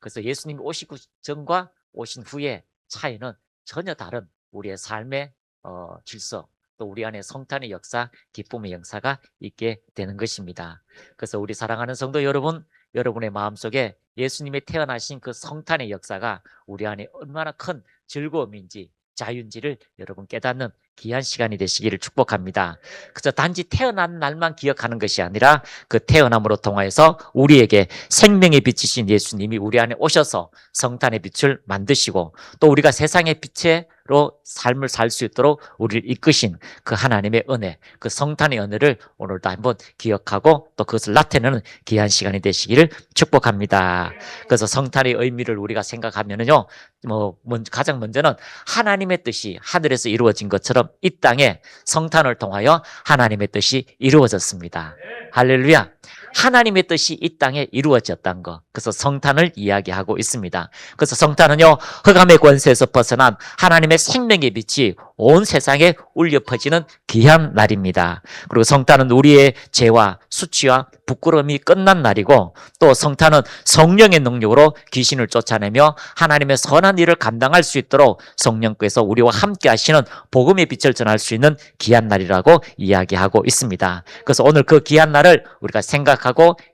그래서 예수님이 오시기 전과 오신 후의 차이는 전혀 다른 우리의 삶의 질서, 또 우리 안에 성탄의 역사, 기쁨의 역사가 있게 되는 것입니다. 그래서 우리 사랑하는 성도 여러분, 여러분의 마음속에 예수님이 태어나신 그 성탄의 역사가 우리 안에 얼마나 큰 즐거움인지, 자유인지를 여러분 깨닫는 귀한 시간이 되시기를 축복합니다. 그저 단지 태어난 날만 기억하는 것이 아니라 그 태어남으로 통하여서 우리에게 생명의 빛이신 예수님이 우리 안에 오셔서 성탄의 빛을 만드시고, 또 우리가 세상의 빛으로 삶을 살 수 있도록 우리를 이끄신 그 하나님의 은혜, 그 성탄의 은혜를 오늘도 한번 기억하고 또 그것을 나타내는 귀한 시간이 되시기를 축복합니다. 그래서 성탄의 의미를 우리가 생각하면은요, 가장 먼저는 하나님의 뜻이 하늘에서 이루어진 것처럼 이 땅에 성탄을 통하여 하나님의 뜻이 이루어졌습니다. 할렐루야. 하나님의 뜻이 이 땅에 이루어졌다는 것, 그래서 성탄을 이야기하고 있습니다. 그래서 성탄은요, 흑암의 권세에서 벗어난 하나님의 생명의 빛이 온 세상에 울려 퍼지는 귀한 날입니다. 그리고 성탄은 우리의 죄와 수치와 부끄러움이 끝난 날이고, 또 성탄은 성령의 능력으로 귀신을 쫓아내며 하나님의 선한 일을 감당할 수 있도록 성령께서 우리와 함께 하시는 복음의 빛을 전할 수 있는 귀한 날이라고 이야기하고 있습니다. 그래서 오늘 그 귀한 날을 우리가 생각하고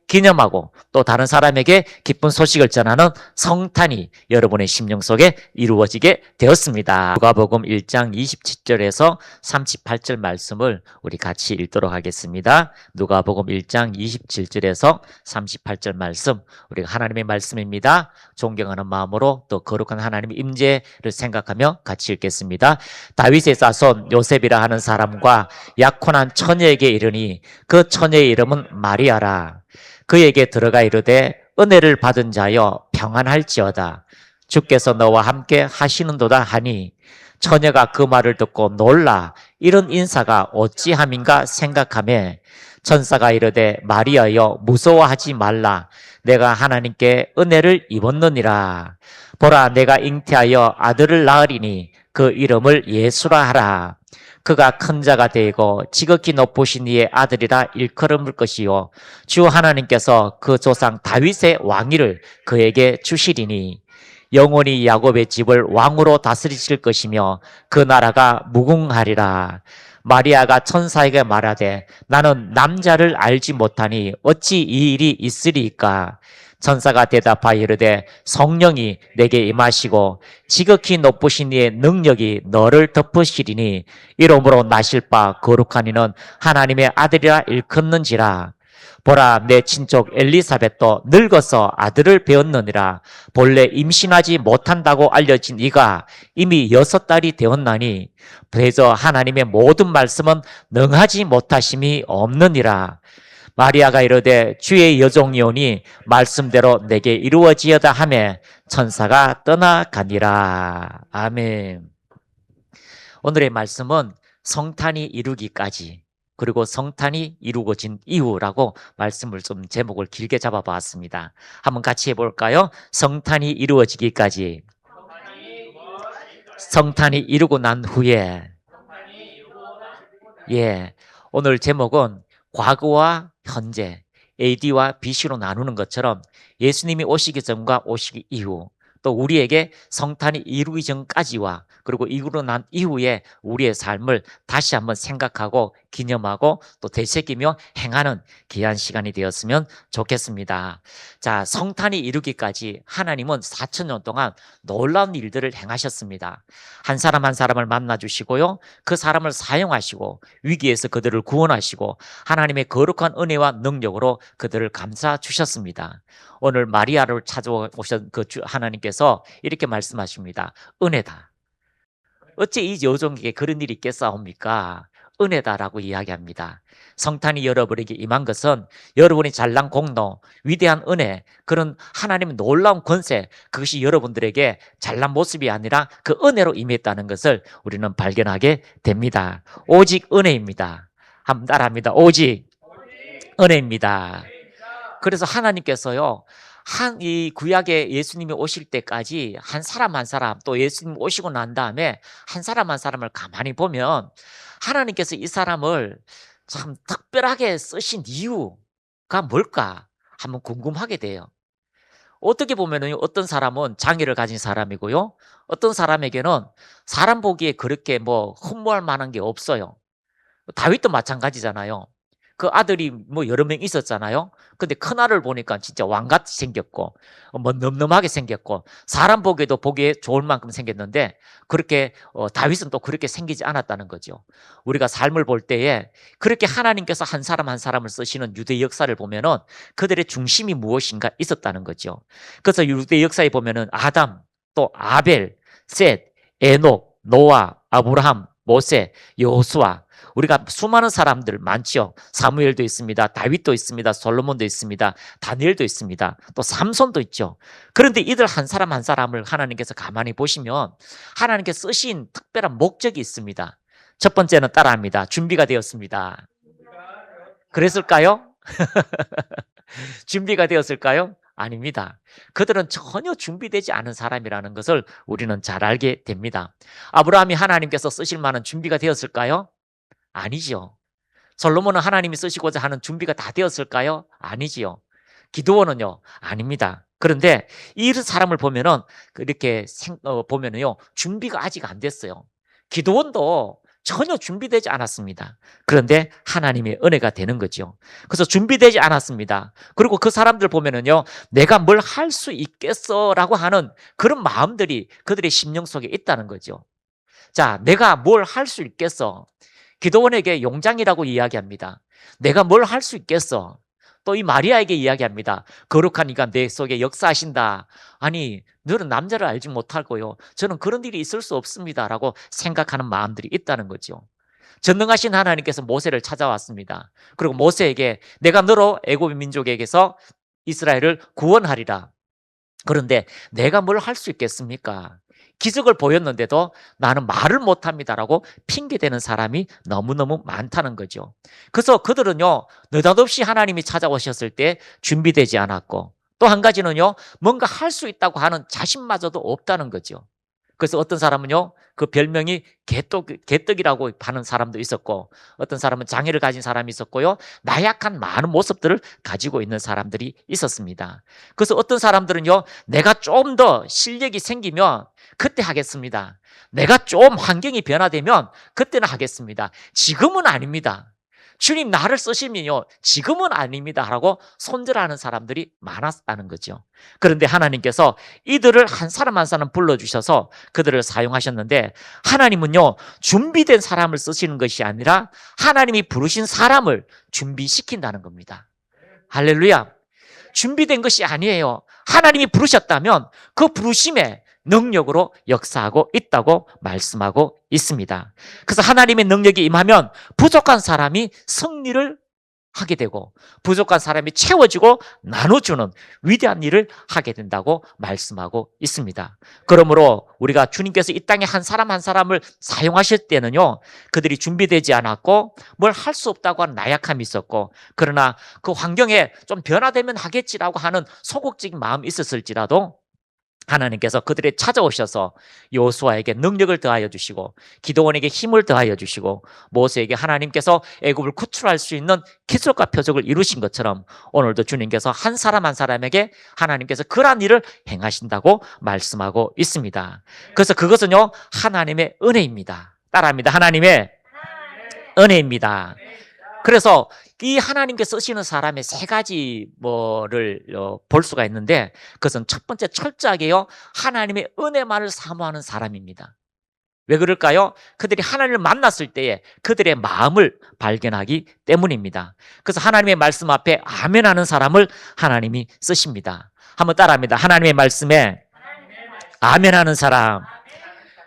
기념하고 또 다른 사람에게 기쁜 소식을 전하는 성탄이 여러분의 심령 속에 이루어지게 되었습니다. 누가복음 1장 27절에서 38절 말씀을 우리 같이 읽도록 하겠습니다. 누가복음 1장 27절에서 38절 말씀, 우리가 하나님의 말씀입니다. 존경하는 마음으로 또 거룩한 하나님의 임재를 생각하며 같이 읽겠습니다. 다윗의 자손 요셉이라 하는 사람과 약혼한 처녀에게 이르니 그 처녀의 이름은 마리아라. 그에게 들어가 이르되 은혜를 받은 자여 평안할지어다. 주께서 너와 함께 하시는도다 하니, 처녀가 그 말을 듣고 놀라 이런 인사가 어찌함인가 생각하며 천사가 이르되 마리아여 무서워하지 말라. 내가 하나님께 은혜를 입었느니라. 보라, 내가 잉태하여 아들을 낳으리니 그 이름을 예수라 하라. 그가 큰 자가 되고 지극히 높으신 이의 아들이라 일컬음을 것이요 주 하나님께서 그 조상 다윗의 왕위를 그에게 주시리니 영원히 야곱의 집을 왕으로 다스리실 것이며 그 나라가 무궁하리라. 마리아가 천사에게 말하되 나는 남자를 알지 못하니 어찌 이 일이 있으리이까. 천사가 대답하여 이르되 성령이 내게 임하시고 지극히 높으신 이의 능력이 너를 덮으시리니 이러므로 나실 바 거룩한 이는 하나님의 아들이라 일컫는지라. 보라, 내 친족 엘리사벳도 늙어서 아들을 배었느니라. 본래 임신하지 못한다고 알려진 이가 이미 6달이 되었나니 그래서 하나님의 모든 말씀은 능하지 못하심이 없느니라. 마리아가 이르되 주의 여종이오니 말씀대로 내게 이루어지어다 하며 천사가 떠나가니라. 아멘. 오늘의 말씀은 성탄이 이루기까지, 그리고 성탄이 이루어진 이후라고 말씀을 좀 제목을 길게 잡아봤습니다. 한번 같이 해볼까요? 성탄이 이루어지기까지, 성탄이 이루고 난 후에. 예, 오늘 제목은 과거와 현재, AD와 BC로 나누는 것처럼 예수님이 오시기 전과 오시기 이후, 또 우리에게 성탄이 이루기 전까지와 그리고 이루고 난 이후에 우리의 삶을 다시 한번 생각하고 기념하고 또 되새기며 행하는 귀한 시간이 되었으면 좋겠습니다. 자, 성탄이 이루기까지 하나님은 4,000년 동안 놀라운 일들을 행하셨습니다. 한 사람 한 사람을 만나주시고요, 그 사람을 사용하시고 위기에서 그들을 구원하시고 하나님의 거룩한 은혜와 능력으로 그들을 감싸 주셨습니다. 오늘 마리아를 찾아오신 그 하나님께서 이렇게 말씀하십니다. 은혜다. 어째 이 여종에게 그런 일이 있겠사옵니까? 은혜다라고 이야기합니다. 성탄이 여러분에게 임한 것은 여러분이 잘난 공로, 위대한 은혜, 그런 하나님의 놀라운 권세, 그것이 여러분들에게 잘난 모습이 아니라 그 은혜로 임했다는 것을 우리는 발견하게 됩니다. 오직 은혜입니다. 한번 따라합니다. 오직 은혜입니다. 그래서 하나님께서요, 이 구약에 예수님이 오실 때까지 한 사람 한 사람, 또 예수님 오시고 난 다음에 한 사람 한 사람을 가만히 보면 하나님께서 이 사람을 참 특별하게 쓰신 이유가 뭘까 한번 궁금하게 돼요. 어떻게 보면은 어떤 사람은 장애를 가진 사람이고요. 어떤 사람에게는 사람 보기에 그렇게 뭐 흠모할 만한 게 없어요. 다윗도 마찬가지잖아요. 그 아들이 뭐 여러 명 있었잖아요. 근데 큰아들 보니까 진짜 왕같이 생겼고 뭐 늠름하게 생겼고 사람 보기에도 보기에 좋을 만큼 생겼는데 그렇게 다윗은 또 그렇게 생기지 않았다는 거죠. 우리가 삶을 볼 때에 그렇게 하나님께서 한 사람 한 사람을 쓰시는 유대 역사를 보면은 그들의 중심이 무엇인가 있었다는 거죠. 그래서 유대 역사에 보면은 아담, 또 아벨, 셋, 에녹, 노아, 아브라함, 모세, 여호수아, 우리가 수많은 사람들 많죠. 사무엘도 있습니다. 다윗도 있습니다. 솔로몬도 있습니다. 다니엘도 있습니다. 또 삼손도 있죠. 그런데 이들 한 사람 한 사람을 하나님께서 가만히 보시면 하나님께서 쓰신 특별한 목적이 있습니다. 첫 번째는 따라합니다. 준비가 되었습니다. 그랬을까요? 준비가 되었을까요? 아닙니다. 그들은 전혀 준비되지 않은 사람이라는 것을 우리는 잘 알게 됩니다. 아브라함이 하나님께서 쓰실 만한 준비가 되었을까요? 아니지요. 솔로몬은 하나님이 쓰시고자 하는 준비가 다 되었을까요? 아니지요. 기드온은요? 아닙니다. 그런데 이 사람을 보면은 이렇게 보면은요 준비가 아직 안 됐어요. 기드온도 전혀 준비되지 않았습니다. 그런데 하나님의 은혜가 되는 거죠. 그래서 준비되지 않았습니다. 그리고 그 사람들 보면은요 내가 뭘 할 수 있겠어라고 하는 그런 마음들이 그들의 심령 속에 있다는 거죠. 자, 내가 뭘 할 수 있겠어. 기도원에게 용장이라고 이야기합니다. 내가 뭘 할 수 있겠어. 또 이 마리아에게 이야기합니다. 거룩한 이가 내 속에 역사하신다. 아니, 너는 남자를 알지 못하고요. 저는 그런 일이 있을 수 없습니다. 라고 생각하는 마음들이 있다는 거죠. 전능하신 하나님께서 모세를 찾아왔습니다. 그리고 모세에게 내가 너로 애굽 민족에게서 이스라엘을 구원하리라. 그런데 내가 뭘 할 수 있겠습니까? 기적을 보였는데도 나는 말을 못합니다라고 핑계대는 사람이 너무너무 많다는 거죠. 그래서 그들은요 느닷없이 하나님이 찾아오셨을 때 준비되지 않았고 또 한 가지는요 뭔가 할 수 있다고 하는 자신마저도 없다는 거죠. 그래서 어떤 사람은요 그 별명이 개떡이라고 하는 사람도 있었고 어떤 사람은 장애를 가진 사람이 있었고요 나약한 많은 모습들을 가지고 있는 사람들이 있었습니다. 그래서 어떤 사람들은요 내가 좀 더 실력이 생기면 그때 하겠습니다. 내가 좀 환경이 변화되면 그때는 하겠습니다. 지금은 아닙니다. 주님 나를 쓰시면요 지금은 아닙니다 라고 손절하는 사람들이 많았다는 거죠. 그런데 하나님께서 이들을 한 사람 한 사람 불러주셔서 그들을 사용하셨는데 하나님은요 준비된 사람을 쓰시는 것이 아니라 하나님이 부르신 사람을 준비시킨다는 겁니다. 할렐루야. 준비된 것이 아니에요. 하나님이 부르셨다면 그 부르심에 능력으로 역사하고 있다고 말씀하고 있습니다. 그래서 하나님의 능력이 임하면 부족한 사람이 승리를 하게 되고 부족한 사람이 채워지고 나눠주는 위대한 일을 하게 된다고 말씀하고 있습니다. 그러므로 우리가 주님께서 이 땅에 한 사람 한 사람을 사용하실 때는요 그들이 준비되지 않았고 뭘 할 수 없다고 하는 나약함이 있었고 그러나 그 환경에 좀 변화되면 하겠지라고 하는 소극적인 마음이 있었을지라도 하나님께서 그들에 찾아오셔서 여호수아에게 능력을 더하여 주시고 기드온에게 힘을 더하여 주시고 모세에게 하나님께서 애굽을 구출할 수 있는 기술과 표적을 이루신 것처럼 오늘도 주님께서 한 사람 한 사람에게 하나님께서 그러한 일을 행하신다고 말씀하고 있습니다. 그래서 그것은요 하나님의 은혜입니다. 따라합니다. 하나님의 은혜입니다. 그래서 이 하나님께 쓰시는 사람의 세 가지 뭐를 볼 수가 있는데 그것은 첫 번째 철저하게요 하나님의 은혜만을 사모하는 사람입니다. 왜 그럴까요? 그들이 하나님을 만났을 때에 그들의 마음을 발견하기 때문입니다. 그래서 하나님의 말씀 앞에 아멘하는 사람을 하나님이 쓰십니다. 한번 따라합니다. 하나님의 말씀에 아멘하는 사람.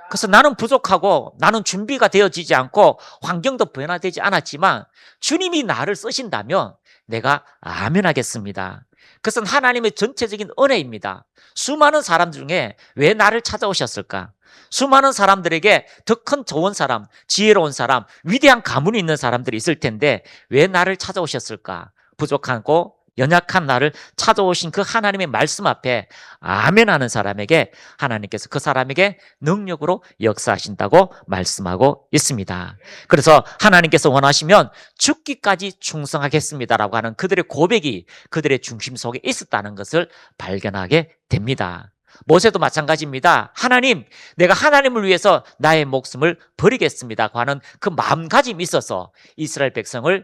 그래서 나는 부족하고 나는 준비가 되어지지 않고 환경도 변화되지 않았지만 주님이 나를 쓰신다면 내가 아멘 하겠습니다. 그것은 하나님의 전체적인 은혜입니다. 수많은 사람 중에 왜 나를 찾아오셨을까? 수많은 사람들에게 더 큰 좋은 사람, 지혜로운 사람, 위대한 가문이 있는 사람들이 있을 텐데 왜 나를 찾아오셨을까? 부족하고 연약한 나를 찾아오신 그 하나님의 말씀 앞에 아멘하는 사람에게 하나님께서 그 사람에게 능력으로 역사하신다고 말씀하고 있습니다. 그래서 하나님께서 원하시면 죽기까지 충성하겠습니다라고 하는 그들의 고백이 그들의 중심 속에 있었다는 것을 발견하게 됩니다. 모세도 마찬가지입니다. 하나님, 내가 하나님을 위해서 나의 목숨을 버리겠습니다고 하는 그 마음가짐이 있어서 이스라엘 백성을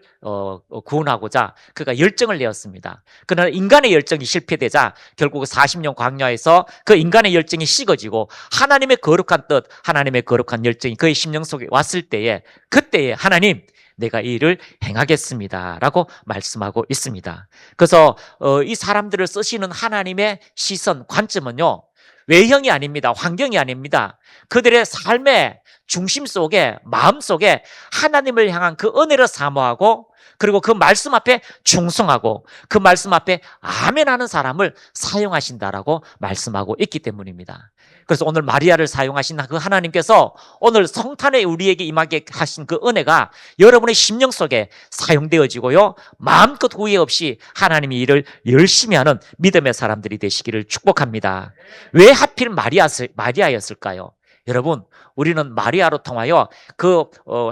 구원하고자 그가 열정을 내었습니다. 그러나 인간의 열정이 실패되자 결국 40년 광야에서 그 인간의 열정이 식어지고 하나님의 거룩한 뜻, 하나님의 거룩한 열정이 그의 심령 속에 왔을 때에 그때에 하나님, 내가 이 일을 행하겠습니다 라고 말씀하고 있습니다. 그래서 이 사람들을 쓰시는 하나님의 시선, 관점은요, 외형이 아닙니다. 환경이 아닙니다. 그들의 삶의 중심 속에, 마음 속에 하나님을 향한 그 은혜를 사모하고 그리고 그 말씀 앞에 충성하고 그 말씀 앞에 아멘하는 사람을 사용하신다라고 말씀하고 있기 때문입니다. 그래서 오늘 마리아를 사용하신 그 하나님께서 오늘 성탄에 우리에게 임하게 하신 그 은혜가 여러분의 심령 속에 사용되어지고요, 마음껏 후회 없이 하나님이 일을 열심히 하는 믿음의 사람들이 되시기를 축복합니다. 왜 하필 마리아였을까요? 여러분, 우리는 마리아로 통하여 그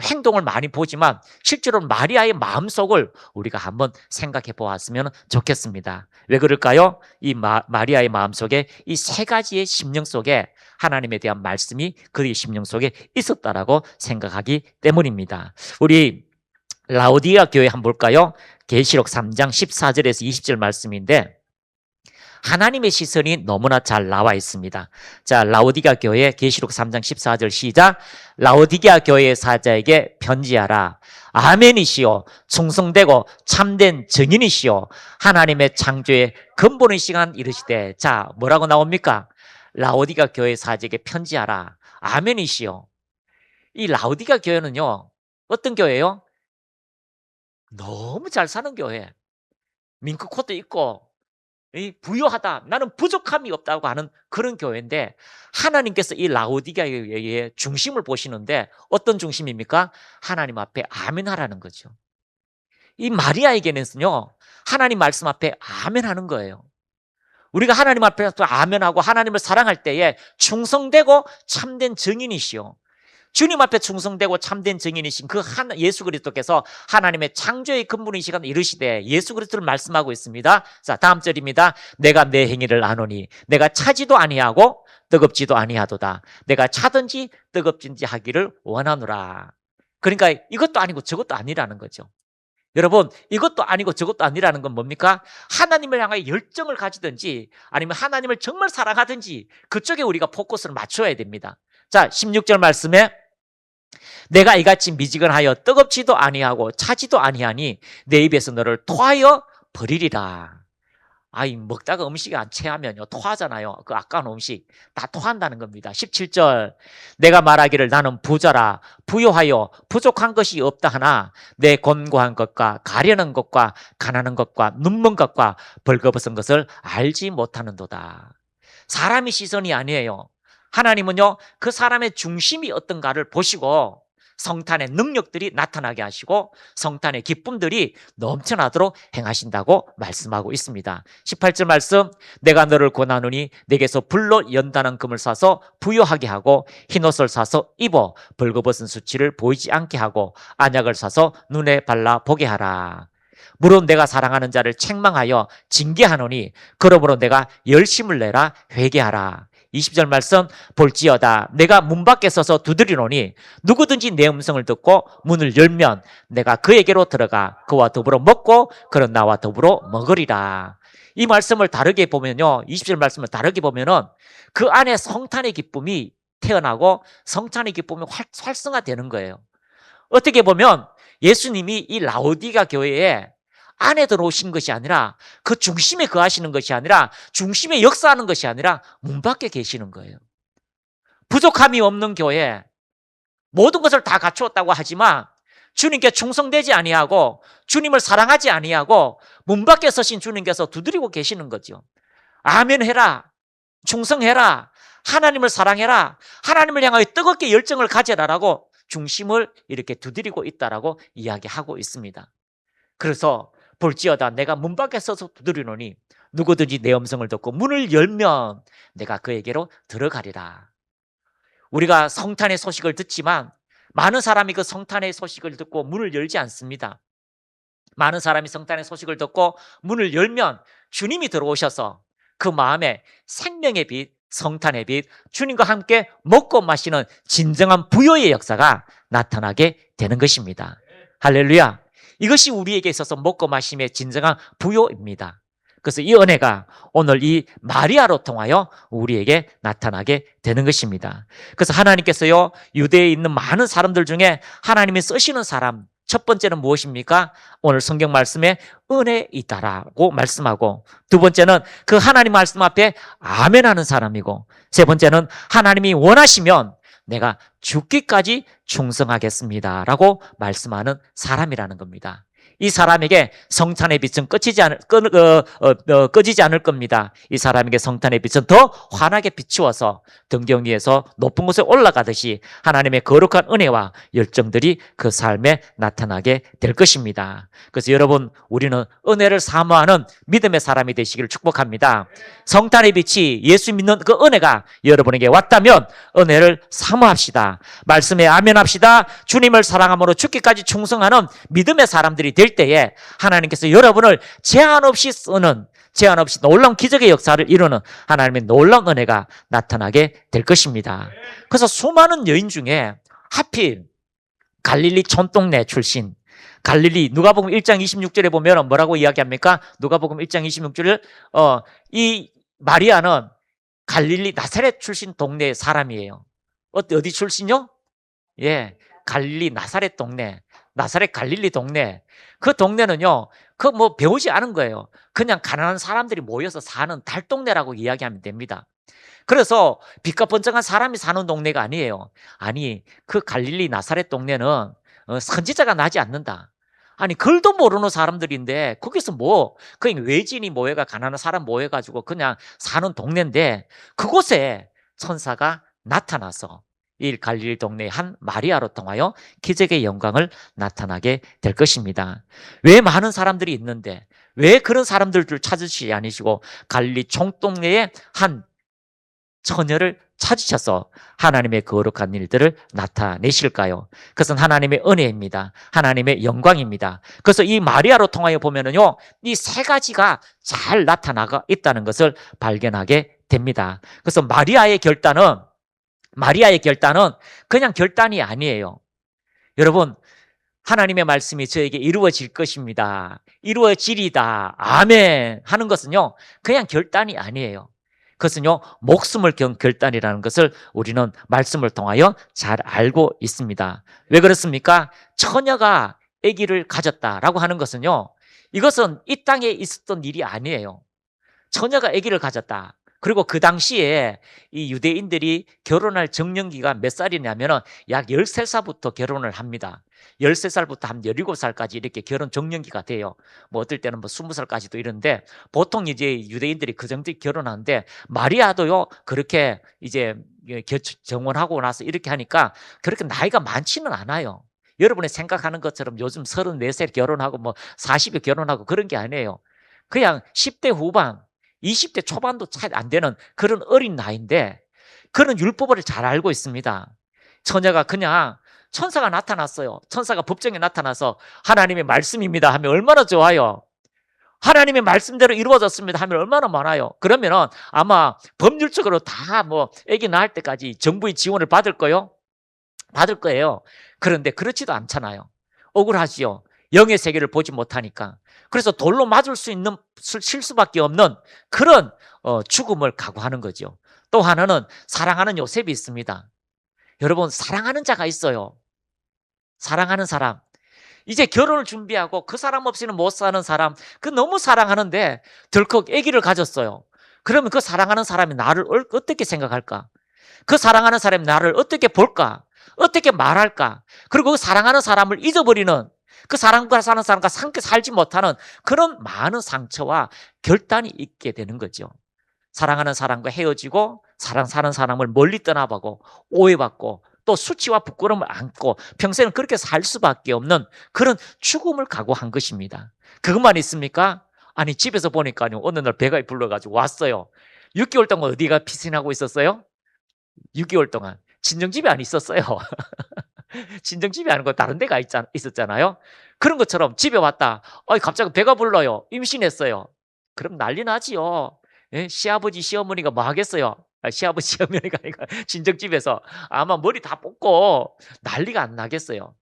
행동을 많이 보지만 실제로 마리아의 마음속을 우리가 한번 생각해 보았으면 좋겠습니다. 왜 그럴까요? 이 마리아의 마음속에 이 세 가지의 심령 속에 하나님에 대한 말씀이 그의 심령 속에 있었다라고 생각하기 때문입니다. 우리 라오디게아 교회 한번 볼까요? 계시록 3장 14절에서 20절 말씀인데 하나님의 시선이 너무나 잘 나와 있습니다. 자, 라오디게아 교회 계시록 3장 14절 시작. 라오디게아 교회의 사자에게 편지하라. 아멘이시오. 충성되고 참된 증인이시오. 하나님의 창조의 근본의 시간 이르시되. 자, 뭐라고 나옵니까? 라오디게아 교회 사자에게 편지하라. 아멘이시오. 이 라오디게아 교회는요, 어떤 교회예요? 너무 잘 사는 교회. 밍크코트 입고 부유하다, 나는 부족함이 없다고 하는 그런 교회인데 하나님께서 이 라오디게아의 중심을 보시는데 어떤 중심입니까? 하나님 앞에 아멘하라는 거죠. 이 마리아에게는요, 하나님 말씀 앞에 아멘하는 거예요. 우리가 하나님 앞에서 아멘하고 하나님을 사랑할 때에 충성되고 참된 증인이시오. 주님 앞에 충성되고 참된 증인이신 그 예수 그리스도께서 하나님의 창조의 근본인 시간 이르시되 예수 그리스도를 말씀하고 있습니다. 자, 다음 절입니다. 내가 내 행위를 아노니 내가 차지도 아니하고 뜨겁지도 아니하도다. 내가 차든지 뜨겁든지 하기를 원하노라. 그러니까 이것도 아니고 저것도 아니라는 거죠. 여러분, 이것도 아니고 저것도 아니라는 건 뭡니까? 하나님을 향하여 열정을 가지든지 아니면 하나님을 정말 사랑하든지 그쪽에 우리가 포커스를 맞춰야 됩니다. 자, 16절 말씀에 내가 이같이 미지근하여 뜨겁지도 아니하고 차지도 아니하니 내 입에서 너를 토하여 버리리라. 먹다가 음식이 안 체하면요, 토하잖아요. 그 아까운 음식 다 토한다는 겁니다. 17절 내가 말하기를 나는 부자라 부요하여 부족한 것이 없다 하나 내 곤고한 것과 가려는 것과 가난한 것과 눈먼 것과 벌거벗은 것을 알지 못하는도다. 사람의 시선이 아니에요. 하나님은요, 그 사람의 중심이 어떤가를 보시고 성탄의 능력들이 나타나게 하시고 성탄의 기쁨들이 넘쳐나도록 행하신다고 말씀하고 있습니다. 18절 말씀 내가 너를 권하노니 내게서 불로 연단한 금을 사서 부요하게 하고 흰옷을 사서 입어 벌거벗은 수치를 보이지 않게 하고 안약을 사서 눈에 발라 보게 하라. 물론 내가 사랑하는 자를 책망하여 징계하노니 그러므로 내가 열심을 내라 회개하라. 20절 말씀 볼지어다 내가 문 밖에 서서 두드리노니 누구든지 내 음성을 듣고 문을 열면 내가 그에게로 들어가 그와 더불어 먹고 그는 나와 더불어 먹으리라. 이 말씀을 다르게 보면요, 20절 말씀을 다르게 보면은 그 안에 성탄의 기쁨이 태어나고 성탄의 기쁨이 활성화되는 거예요. 어떻게 보면 예수님이 이 라오디게아 교회에 안에 들어오신 것이 아니라 그 중심에 거하시는 것이 아니라 중심에 역사하는 것이 아니라 문 밖에 계시는 거예요. 부족함이 없는 교회, 모든 것을 다 갖추었다고 하지만 주님께 충성되지 아니하고 주님을 사랑하지 아니하고 문 밖에 서신 주님께서 두드리고 계시는 거죠. 아멘 해라, 충성해라, 하나님을 사랑해라, 하나님을 향하여 뜨겁게 열정을 가져라라고 중심을 이렇게 두드리고 있다라고 이야기하고 있습니다. 그래서 볼지어다 내가 문 밖에 서서 두드리노니 누구든지 내 음성을 듣고 문을 열면 내가 그에게로 들어가리라. 우리가 성탄의 소식을 듣지만 많은 사람이 그 성탄의 소식을 듣고 문을 열지 않습니다. 많은 사람이 성탄의 소식을 듣고 문을 열면 주님이 들어오셔서 그 마음에 생명의 빛, 성탄의 빛, 주님과 함께 먹고 마시는 진정한 부요의 역사가 나타나게 되는 것입니다. 할렐루야. 이것이 우리에게 있어서 먹고 마심의 진정한 부요입니다. 그래서 이 은혜가 오늘 이 마리아로 통하여 우리에게 나타나게 되는 것입니다. 그래서 하나님께서요, 유대에 있는 많은 사람들 중에 하나님이 쓰시는 사람, 첫 번째는 무엇입니까? 오늘 성경 말씀에 은혜이다라고 말씀하고, 두 번째는 그 하나님 말씀 앞에 아멘하는 사람이고, 세 번째는 하나님이 원하시면 내가 죽기까지 충성하겠습니다라고 말씀하는 사람이라는 겁니다. 이 사람에게 성탄의 빛은 꺼지지 않을 겁니다. 이 사람에게 성탄의 빛은 더 환하게 비추어서 등경 위에서 높은 곳에 올라가듯이 하나님의 거룩한 은혜와 열정들이 그 삶에 나타나게 될 것입니다. 그래서 여러분, 우리는 은혜를 사모하는 믿음의 사람이 되시기를 축복합니다. 성탄의 빛이 예수 믿는 그 은혜가 여러분에게 왔다면 은혜를 사모합시다. 말씀에 아멘합시다. 주님을 사랑함으로 죽기까지 충성하는 믿음의 사람들이 될 때에 하나님께서 여러분을 제한 없이 쓰는, 제한 없이 놀라운 기적의 역사를 이루는 하나님의 놀라운 은혜가 나타나게 될 것입니다. 그래서 수많은 여인 중에 하필 갈릴리 촌동네 출신, 갈릴리, 누가복음 1장 26절에 보면 뭐라고 이야기합니까? 누가복음 1장 26절을 이 마리아는 갈릴리 나사렛 출신 동네 사람이에요. 어디 출신요? 예, 갈릴리 나사렛 동네, 나사렛 갈릴리 동네. 그 동네는요, 그 뭐 배우지 않은 거예요. 그냥 가난한 사람들이 모여서 사는 달동네라고 이야기하면 됩니다. 그래서 빛과 번쩍한 사람이 사는 동네가 아니에요. 아니, 그 갈릴리 나사렛 동네는 선지자가 나지 않는다. 아니, 글도 모르는 사람들인데 거기서 뭐 그냥 외진이 모여가 가난한 사람 모여가지고 그냥 사는 동네인데 그곳에 천사가 나타나서 이 갈릴리 동네의 한 마리아로 통하여 기적의 영광을 나타나게 될 것입니다. 왜 많은 사람들이 있는데 왜 그런 사람들을 찾으시지 않으시고 갈릴리 총동네의 한 처녀를 찾으셔서 하나님의 거룩한 일들을 나타내실까요? 그것은 하나님의 은혜입니다. 하나님의 영광입니다. 그래서 이 마리아로 통하여 보면은요, 이 세 가지가 잘 나타나가 있다는 것을 발견하게 됩니다. 그래서 마리아의 결단은 그냥 결단이 아니에요. 여러분, 하나님의 말씀이 저에게 이루어질 것입니다. 이루어지리다. 아멘. 하는 것은요, 그냥 결단이 아니에요. 그것은요, 목숨을 건 결단이라는 것을 우리는 말씀을 통하여 잘 알고 있습니다. 왜 그렇습니까? 처녀가 아기를 가졌다라고 하는 것은요, 이것은 이 땅에 있었던 일이 아니에요. 처녀가 아기를 가졌다. 그리고 그 당시에 이 유대인들이 결혼할 정년기가 몇 살이냐면 약 13살부터 결혼을 합니다. 13살부터 한 17살까지 이렇게 결혼 정년기가 돼요. 뭐 어떨 때는 뭐 20살까지도 이런데 보통 이제 유대인들이 그 정도 결혼하는데 마리아도요, 그렇게 이제 정혼하고 나서 이렇게 하니까 그렇게 나이가 많지는 않아요. 여러분이 생각하는 것처럼 요즘 34세 결혼하고 뭐 40에 결혼하고 그런 게 아니에요. 그냥 10대 후반, 20대 초반도 차이 안 되는 그런 어린 나이인데 그런 율법을 잘 알고 있습니다. 처녀가 그냥 천사가 나타났어요. 천사가 법정에 나타나서 하나님의 말씀입니다 하면 얼마나 좋아요. 하나님의 말씀대로 이루어졌습니다 하면 얼마나 많아요. 그러면은 아마 법률적으로 다 뭐 아기 낳을 때까지 정부의 지원을 받을 거예요. 그런데 그렇지도 않잖아요. 억울하지요. 영의 세계를 보지 못하니까. 그래서 돌로 맞을 수 있는, 칠 수밖에 없는 그런 죽음을 각오하는 거죠. 또 하나는 사랑하는 요셉이 있습니다. 여러분, 사랑하는 자가 있어요. 사랑하는 사람. 이제 결혼을 준비하고 그 사람 없이는 못 사는 사람, 그 너무 사랑하는데 덜컥 아기를 가졌어요. 그러면 그 사랑하는 사람이 나를 어떻게 생각할까? 그 사랑하는 사람이 나를 어떻게 볼까? 어떻게 말할까? 그리고 그 사랑하는 사람을 잊어버리는, 그 사랑과 사는 사람과 함께 살지 못하는 그런 많은 상처와 결단이 있게 되는 거죠. 사랑하는 사람과 헤어지고 사는 사람을 멀리 떠나보고 오해받고 또 수치와 부끄러움을 안고 평생을 그렇게 살 수밖에 없는 그런 죽음을 각오한 것입니다. 그것만 있습니까? 아니 집에서 보니까요 어느 날 배가 불러가지고 왔어요. 6개월 동안 어디가 피신하고 있었어요? 6개월 동안 친정집에 안 있었어요. 친정집이 아니고 다른 데가 있었잖아요. 그런 것처럼 집에 왔다. 갑자기 배가 불러요. 임신했어요. 그럼 난리 나지요. 예? 시아버지, 시어머니가 뭐 하겠어요? 시아버지, 시어머니가 아니라 친정집에서 아마 머리 다 뽑고 난리가 안 나겠어요.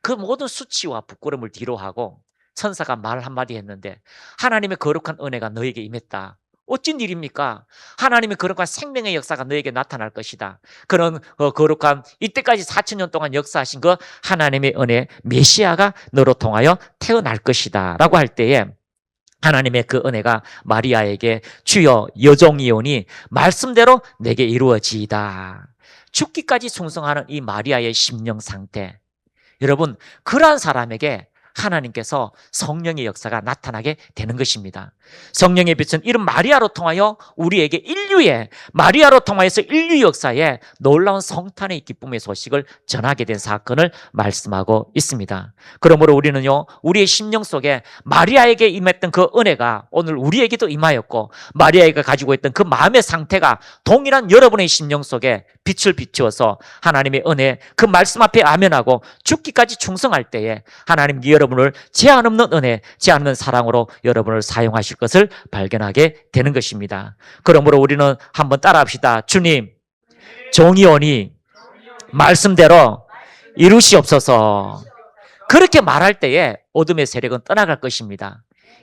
그 모든 수치와 부끄러움을 뒤로하고 천사가 말 한마디 했는데 하나님의 거룩한 은혜가 너에게 임했다. 어쩐 일입니까? 하나님의 거룩한 생명의 역사가 너에게 나타날 것이다. 그런 거룩한 이때까지 4,000년 동안 역사하신 그 하나님의 은혜 메시아가 너로 통하여 태어날 것이다 라고 할 때에 하나님의 그 은혜가 마리아에게 주여 여종이오니 말씀대로 내게 이루어지이다. 죽기까지 충성하는 이 마리아의 심령 상태, 여러분 그러한 사람에게 하나님께서 성령의 역사가 나타나게 되는 것입니다. 성령의 빛은 이런 마리아로 통하여 우리에게 마리아로 통하여서 인류 역사에 놀라운 성탄의 기쁨의 소식을 전하게 된 사건을 말씀하고 있습니다. 그러므로 우리는요 우리의 심령 속에 마리아에게 임했던 그 은혜가 오늘 우리에게도 임하였고 마리아가 가지고 있던 그 마음의 상태가 동일한 여러분의 심령 속에 빛을 비추어서 하나님의 은혜 그 말씀 앞에 아멘하고 죽기까지 충성할 때에 하나님 여러분을 제한 없는 은혜, 제한 없는 사랑으로 여러분을 사용하실 것을 발견하게 되는 것입니다. 그러므로 우리는 한번 따라합시다. 주님, 종이오니 말씀대로 이루시옵소서. 그렇게 말할 때에 어둠의 세력은 떠나갈 것입니다.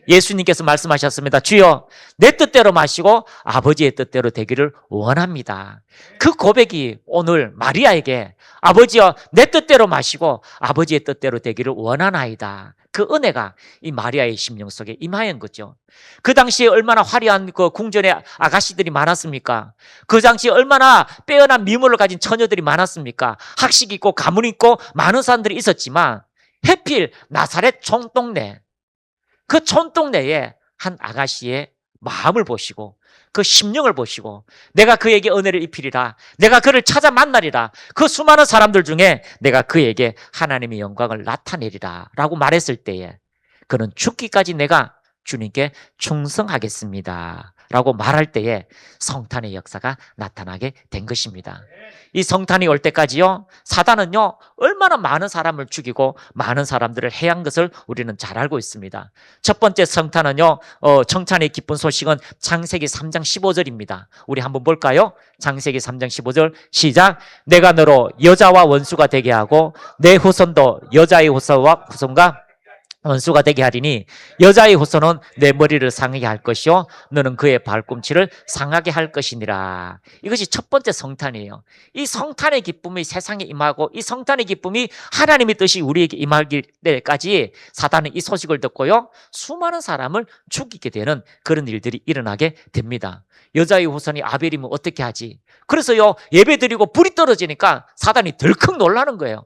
예수님께서 말씀하셨습니다. 주여 내 뜻대로 마시고 아버지의 뜻대로 되기를 원합니다. 그 고백이 오늘 마리아에게 아버지여 내 뜻대로 마시고 아버지의 뜻대로 되기를 원하나이다. 그 은혜가 이 마리아의 심령 속에 임하였던 거죠. 그 당시에 얼마나 화려한 그 궁전의 아가씨들이 많았습니까? 그 당시에 얼마나 빼어난 미모를 가진 처녀들이 많았습니까? 학식 있고 가문 있고 많은 사람들이 있었지만 해필 나사렛 촌동네, 그 촌동네에 한 아가씨의 마음을 보시고 그 심령을 보시고 내가 그에게 은혜를 입히리라, 내가 그를 찾아 만나리라, 그 수많은 사람들 중에 내가 그에게 하나님의 영광을 나타내리라 라고 말했을 때에 그는 죽기까지 내가 주님께 충성하겠습니다 라고 말할 때에 성탄의 역사가 나타나게 된 것입니다. 이 성탄이 올 때까지요 사단은요 얼마나 많은 사람을 죽이고 많은 사람들을 해한 것을 우리는 잘 알고 있습니다. 첫 번째 성탄은요 성탄의 기쁜 소식은 창세기 3장 15절입니다. 우리 한번 볼까요? 창세기 3장 15절 시작. 내가 너로 여자와 원수가 되게 하고 내 후손도 여자의 후손과 원수가 되게 하리니 여자의 후손은 내 머리를 상하게 할 것이요 너는 그의 발꿈치를 상하게 할 것이니라. 이것이 첫 번째 성탄이에요. 이 성탄의 기쁨이 세상에 임하고 이 성탄의 기쁨이 하나님의 뜻이 우리에게 임하기 때까지 사단은 이 소식을 듣고요 수많은 사람을 죽이게 되는 그런 일들이 일어나게 됩니다. 여자의 후손이 아벨이면 어떻게 하지? 그래서요 예배 드리고 불이 떨어지니까 사단이 덜컥 놀라는 거예요.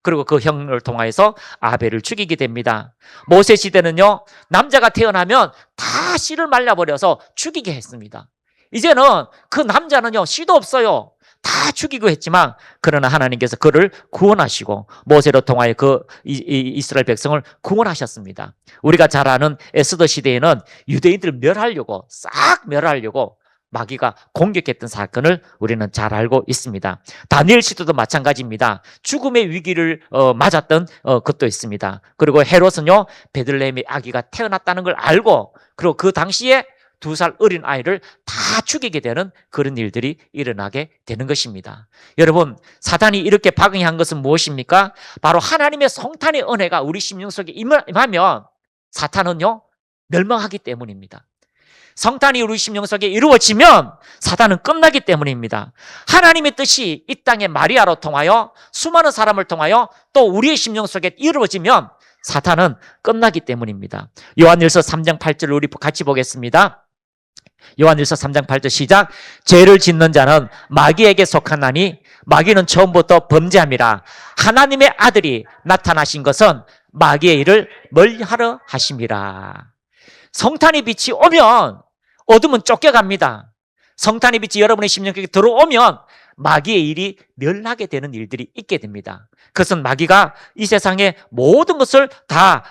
그리고 그 형을 통하여서 아벨을 죽이게 됩니다. 모세 시대는요 남자가 태어나면 다 씨를 말려버려서 죽이게 했습니다. 이제는 그 남자는요 씨도 없어요. 다 죽이고 했지만 그러나 하나님께서 그를 구원하시고 모세로 통하여 그 이스라엘 백성을 구원하셨습니다. 우리가 잘 아는 에스더 시대에는 유대인들을 멸하려고 싹 멸하려고 마귀가 공격했던 사건을 우리는 잘 알고 있습니다. 다니엘 시대도 마찬가지입니다. 죽음의 위기를 맞았던 것도 있습니다. 그리고 헤롯은요 베들레헴의 아기가 태어났다는 걸 알고 그리고 그 당시에 2살 어린 아이를 다 죽이게 되는 그런 일들이 일어나게 되는 것입니다. 여러분 사단이 이렇게 박응한 것은 무엇입니까? 바로 하나님의 성탄의 은혜가 우리 심령 속에 임하면 사탄은요 멸망하기 때문입니다. 성탄이 우리 심령 속에 이루어지면 사단은 끝나기 때문입니다. 하나님의 뜻이 이 땅에 마리아로 통하여 수많은 사람을 통하여 또 우리의 심령 속에 이루어지면 사탄은 끝나기 때문입니다. 요한일서 3장 8절을 우리 같이 보겠습니다. 요한일서 3장 8절 시작. 죄를 짓는 자는 마귀에게 속하나니 마귀는 처음부터 범죄함이라. 하나님의 아들이 나타나신 것은 마귀의 일을 멀리하려 하심이라. 성탄의 빛이 오면 어둠은 쫓겨갑니다. 성탄의 빛이 여러분의 심령 속에 들어오면 마귀의 일이 멸하게 되는 일들이 있게 됩니다. 그것은 마귀가 이 세상의 모든 것을 다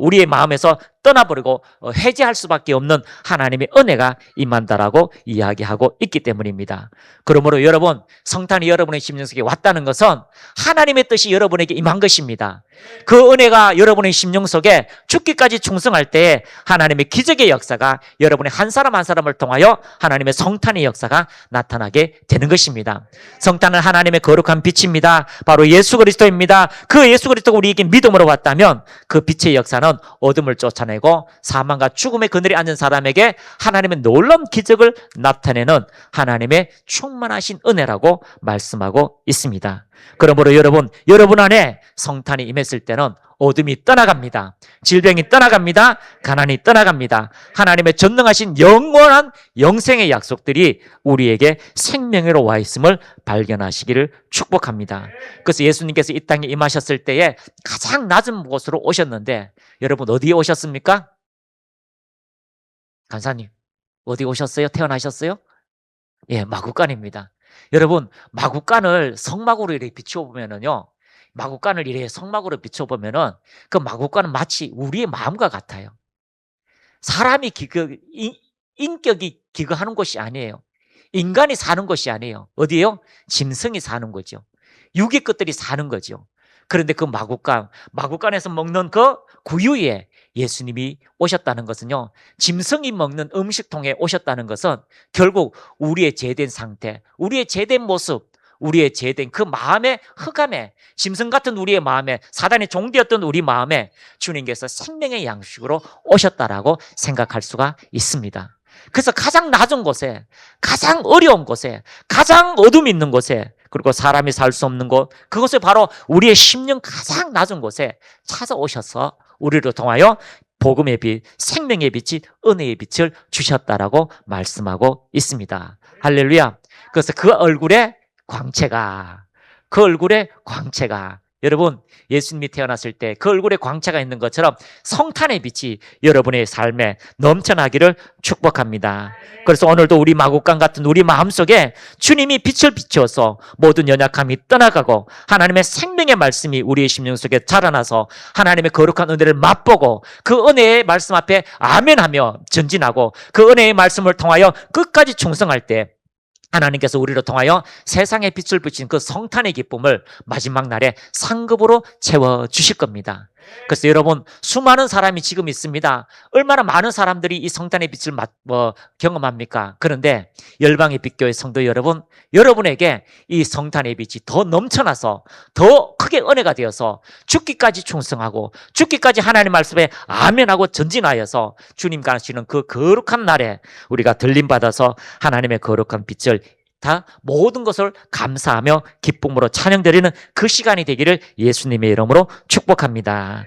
우리의 마음에서 떠나버리고 해제할 수밖에 없는 하나님의 은혜가 임한다라고 이야기하고 있기 때문입니다. 그러므로 여러분, 성탄이 여러분의 심령 속에 왔다는 것은 하나님의 뜻이 여러분에게 임한 것입니다. 그 은혜가 여러분의 심령 속에 죽기까지 충성할 때에 하나님의 기적의 역사가 여러분의 한 사람 한 사람을 통하여 하나님의 성탄의 역사가 나타나게 되는 것입니다. 성탄은 하나님의 거룩한 빛입니다. 바로 예수 그리스도입니다. 그 예수 그리스도가 우리에게 믿음으로 왔다면 그 빛의 역사는 어둠을 쫓아내고 사망과 죽음의 그늘에 앉은 사람에게 하나님의 놀라운 기적을 나타내는 하나님의 충만하신 은혜라고 말씀하고 있습니다. 그러므로 여러분 안에 성탄이 임했을 때는 어둠이 떠나갑니다. 질병이 떠나갑니다. 가난이 떠나갑니다. 하나님의 전능하신 영원한 영생의 약속들이 우리에게 생명으로 와 있음을 발견하시기를 축복합니다. 그래서 예수님께서 이 땅에 임하셨을 때에 가장 낮은 곳으로 오셨는데 여러분 어디에 오셨습니까? 간사님 어디 오셨어요? 태어나셨어요? 예, 마구간입니다. 여러분, 마구간을 성막으로 이렇게 비춰보면은요, 마구간을 이렇게 성막으로 비춰보면은 그 마구간은 마치 우리의 마음과 같아요. 사람이 인격이 기거하는 곳이 아니에요. 인간이 사는 곳이 아니에요. 어디에요? 짐승이 사는 거죠. 육의 것들이 사는 거죠. 그런데 그 마구간에서 먹는 그 구유에 예수님이 오셨다는 것은요, 짐승이 먹는 음식통에 오셨다는 것은 결국 우리의 죄된 상태, 우리의 죄된 모습, 우리의 죄된 그 마음의 흑암에, 짐승 같은 우리의 마음에, 사단의 종되었던 우리 마음에 주님께서 생명의 양식으로 오셨다라고 생각할 수가 있습니다. 그래서 가장 낮은 곳에, 가장 어려운 곳에, 가장 어둠이 있는 곳에, 그리고 사람이 살 수 없는 곳, 그것을 바로 우리의 심령 가장 낮은 곳에 찾아오셔서 우리를 통하여 복음의 빛, 생명의 빛이 은혜의 빛을 주셨다라고 말씀하고 있습니다. 할렐루야. 그래서 그 얼굴에 광채가, 여러분, 예수님이 태어났을 때 그 얼굴에 광채가 있는 것처럼 성탄의 빛이 여러분의 삶에 넘쳐나기를 축복합니다. 그래서 오늘도 우리 마구간 같은 우리 마음속에 주님이 빛을 비추어서 모든 연약함이 떠나가고 하나님의 생명의 말씀이 우리의 심령 속에 자라나서 하나님의 거룩한 은혜를 맛보고 그 은혜의 말씀 앞에 아멘하며 전진하고 그 은혜의 말씀을 통하여 끝까지 충성할 때 하나님께서 우리를 통하여 세상에 빛을 비친 그 성탄의 기쁨을 마지막 날에 상급으로 채워주실 겁니다. 그래서 여러분, 수많은 사람이 지금 있습니다. 얼마나 많은 사람들이 이 성탄의 빛을 경험합니까? 그런데 열방의 빛교회 성도 여러분, 여러분에게 이 성탄의 빛이 더 넘쳐나서 더 크게 은혜가 되어서 죽기까지 충성하고 죽기까지 하나님 말씀에 아멘하고 전진하여서 주님 가시는 그 거룩한 날에 우리가 들림받아서 하나님의 거룩한 빛을 다 모든 것을 감사하며 기쁨으로 찬양드리는 그 시간이 되기를 예수님의 이름으로 축복합니다.